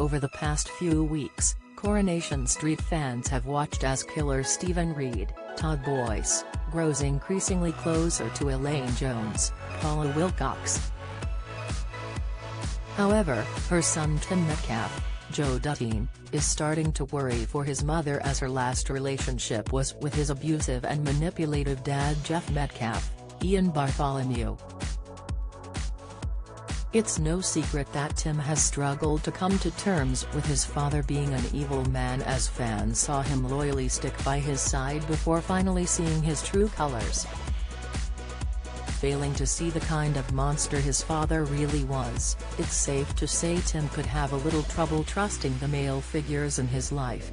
Over the past few weeks, Coronation Street fans have watched as killer Stephen Reid, Todd Boyce, grows increasingly closer to Elain Jones, Paula Wilcox. However, her son Tim Metcalfe, Joe Dutton, is starting to worry for his mother as her last relationship was with his abusive and manipulative dad Jeff Metcalfe, Ian Bartholomew. It's no secret that Tim has struggled to come to terms with his father being an evil man, as fans saw him loyally stick by his side before finally seeing his true colors. Failing to see the kind of monster his father really was, it's safe to say Tim could have a little trouble trusting the male figures in his life.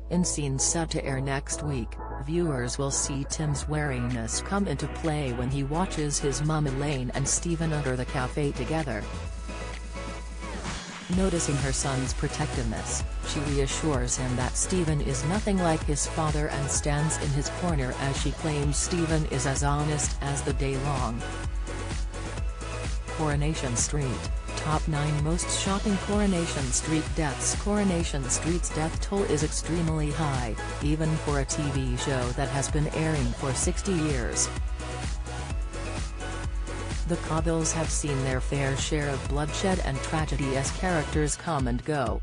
In scenes set to air next week, viewers will see Tim's wariness come into play when he watches his mum Elain and Stephen enter the cafe together. Noticing her son's protectiveness, she reassures him that Stephen is nothing like his father and stands in his corner as she claims Stephen is as honest as the day long. Coronation Street, Top 9 Most Shocking Coronation Street Deaths. Coronation Street's death toll is extremely high, even for a TV show that has been airing for 60 years. The Cobbles have seen their fair share of bloodshed and tragedy as characters come and go.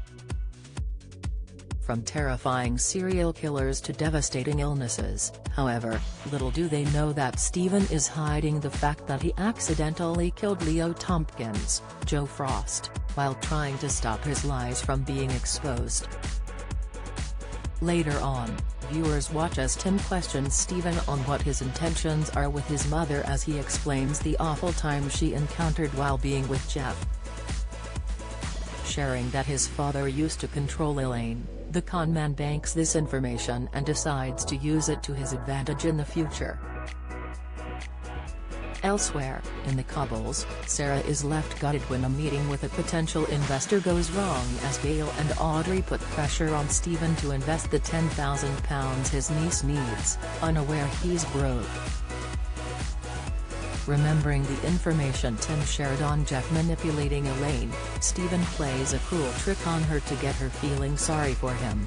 From terrifying serial killers to devastating illnesses, however, little do they know that Stephen is hiding the fact that he accidentally killed Leo Tompkins, Joe Frost, while trying to stop his lies from being exposed. Later on, viewers watch as Tim questions Stephen on what his intentions are with his mother as he explains the awful time she encountered while being with Jeff. Sharing that his father used to control Elain, the conman banks this information and decides to use it to his advantage in the future. Elsewhere, in the Cobbles, Sarah is left gutted when a meeting with a potential investor goes wrong as Gail and Audrey put pressure on Stephen to invest the £10,000 his niece needs, unaware he's broke. Remembering the information Tim shared on Jeff manipulating Elain, Stephen plays a cruel trick on her to get her feeling sorry for him.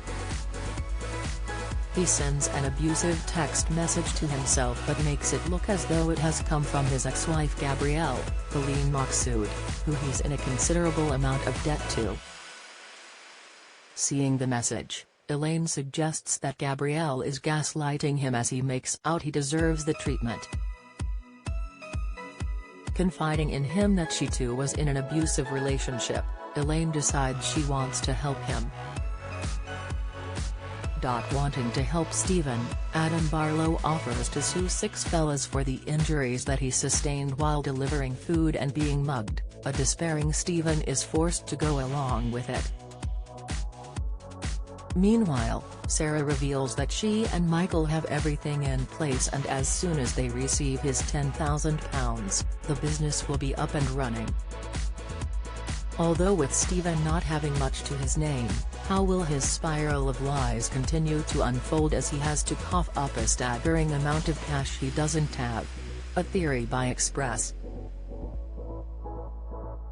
He sends an abusive text message to himself but makes it look as though it has come from his ex-wife Gabrielle, Elain Maqsood, who he's in a considerable amount of debt to. Seeing the message, Elain suggests that Gabrielle is gaslighting him as he makes out he deserves the treatment. Confiding in him that she too was in an abusive relationship, Elain decides she wants to help him. Wanting to help Stephen, Adam Barlow offers to sue 6 fellas for the injuries that he sustained while delivering food and being mugged. A despairing Stephen is forced to go along with it. Meanwhile, Sarah reveals that she and Michael have everything in place, and as soon as they receive his £10,000, the business will be up and running. Although with Stephen not having much to his name, how will his spiral of lies continue to unfold as he has to cough up a staggering amount of cash he doesn't have? A theory by Express.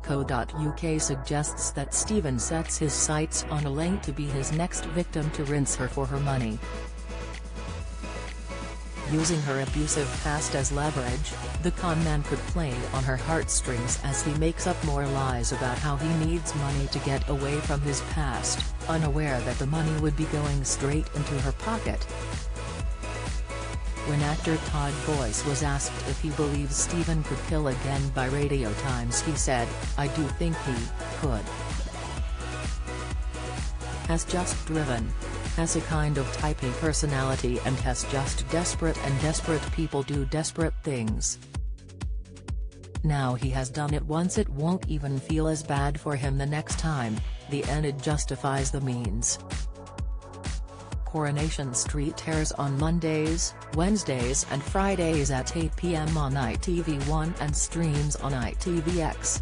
Co.uk suggests that Stephen sets his sights on Elain to be his next victim to rinse her for her money. Using her abusive past as leverage, the conman could play on her heartstrings as he makes up more lies about how he needs money to get away from his past, unaware that the money would be going straight into her pocket. When actor Todd Boyce was asked if he believes Stephen could kill again by Radio Times, he said, "I do think he could. Has just driven. Has a kind of type A personality and has just desperate, and desperate people do desperate things. Now he has done it once, it won't even feel as bad for him the next time. The end justifies the means." Coronation Street airs on Mondays, Wednesdays and Fridays at 8 p.m. on ITV1 and streams on ITVX.